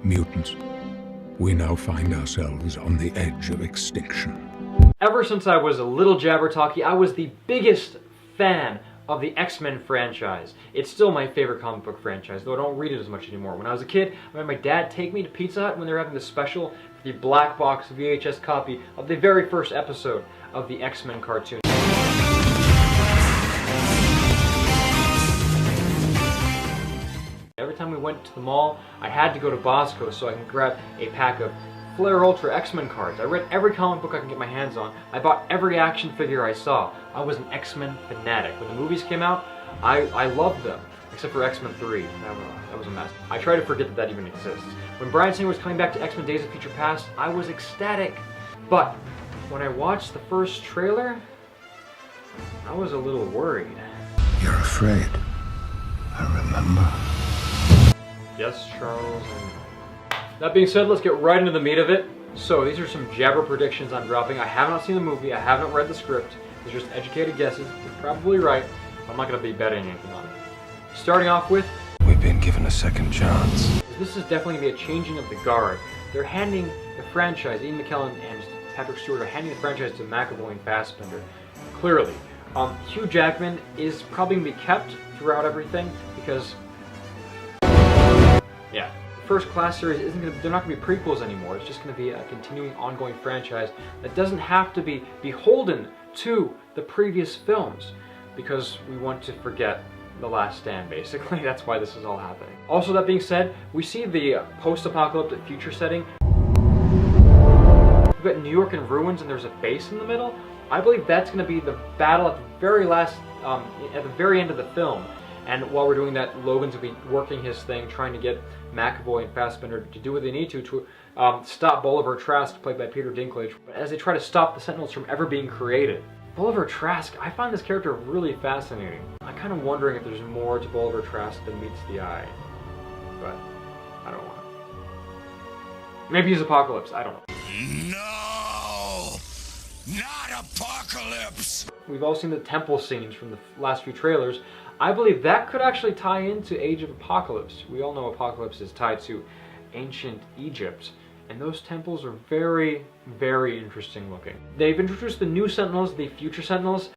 mutants. We now find ourselves on the edge of extinction. Ever since I was a little JabberTalky, I was the biggest fan of the X-Men franchise. It's still my favorite comic book franchise, though I don't read it as much anymore. When I was a kid, I had my dad take me to Pizza Hut when they were having the special, the black box VHS copy of the very first episode of the X-Men cartoon. Every time we went to the mall, I had to go to Bosco so I can grab a pack of Flare Ultra X-Men cards. I read every comic book I can get my hands on. I bought every action figure I saw. I was an X-Men fanatic. When the movies came out, I loved them, except for X-Men 3. That was a mess. I try to forget that that even exists. When Bryan Singer was coming back to X-Men Days of Future Past, I was ecstatic. But when I watched the first trailer, I was a little worried. You're afraid. I remember. Yes, Charles. That being said, let's get right into the meat of it. So these are some Jabber predictions I'm dropping. I have not seen the movie. I haven't read the script. These are just educated guesses. You're probably right. I'm not going to be betting anything on it. Starting off with, We've been given a second chance. this is definitely going to be a changing of the guard. They're handing the franchise, Ian McKellen and Patrick Stewart are handing the franchise to McAvoy and Fassbender. Clearly. Hugh Jackman is probably going to be kept throughout everything because, yeah. First Class series isn't going to, they're not going to be prequels anymore. It's just going to be a continuing ongoing franchise that doesn't have to be beholden to the previous films because we want to forget The Last Stand, basically. That's why this is all happening. Also, that being said, we see the post-apocalyptic future setting. We've got New York in ruins and there's a base in the middle. I believe that's going to be the battle at the very last, at the very end of the film. And while we're doing that, Logan's going to be working his thing, trying to get McAvoy and Fassbender to do what they need to stop Bolivar Trask, played by Peter Dinklage, as they try to stop the Sentinels from ever being created. Bolivar Trask, I find this character really fascinating. I'm kind of wondering if there's more to Bolivar Trask than meets the eye. But, I don't know. Maybe he's Apocalypse, I don't know. No! Not Apocalypse! We've all seen the temple scenes from the last few trailers. I believe that could actually tie into Age of Apocalypse. We all know Apocalypse is tied to ancient Egypt, and those temples are very, very interesting looking. They've introduced the new Sentinels, the future Sentinels.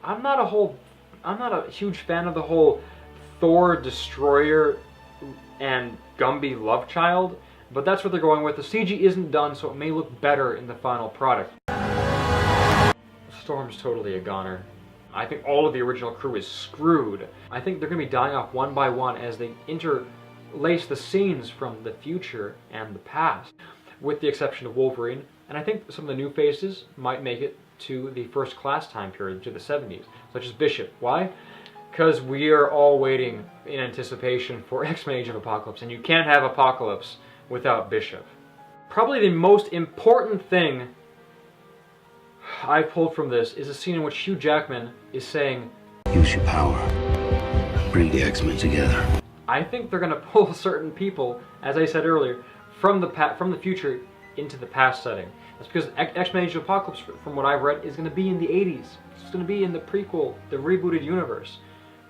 I'm not a huge fan of the whole Thor, Destroyer, and Gumby love child, but that's what they're going with. The CG isn't done, so it may look better in the final product. Storm's totally a goner. I think all of the original crew is screwed. I think they're going to be dying off one by one as they interlace the scenes from the future and the past, with the exception of Wolverine. And I think some of the new faces might make it to the First Class time period, to the 70s, such as Bishop. Why? Because we are all waiting in anticipation for X-Men Age of Apocalypse, and you can't have Apocalypse without Bishop. Probably the most important thing I pulled from this is a scene in which Hugh Jackman is saying, "Use your power. Bring the X-Men together." I think they're going to pull certain people, as I said earlier, from the future into the past setting. That's because X-Men Age of Apocalypse, from what I've read, is going to be in the 80s. It's going to be in the prequel, the rebooted universe.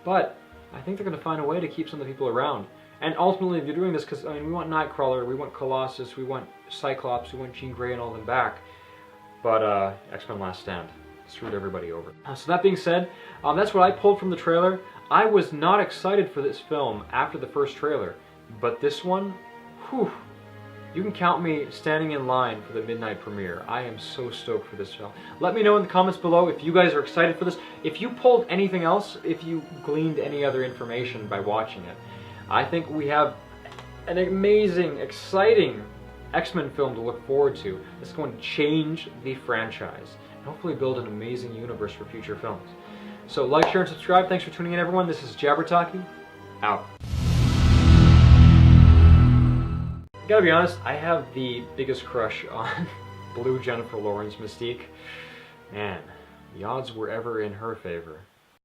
But I think they're going to find a way to keep some of the people around. And ultimately, they're doing this because, I mean, we want Nightcrawler, we want Colossus, we want Cyclops, we want Jean Grey and all them back. But X-Men Last Stand screwed everybody over. So that being said, that's what I pulled from the trailer. I was not excited for this film after the first trailer, but this one, whew, you can count me standing in line for the midnight premiere. I am so stoked for this film. Let me know in the comments below if you guys are excited for this. If you pulled anything else, if you gleaned any other information by watching it. I think we have an amazing, exciting X-Men film to look forward to. It's going to change the franchise and hopefully build an amazing universe for future films. So like, share, and subscribe. Thanks for tuning in, everyone. This is JabberTalky, out. Gotta be honest, I have the biggest crush on Blue Jennifer Lawrence Mystique. Man, the odds were ever in her favor.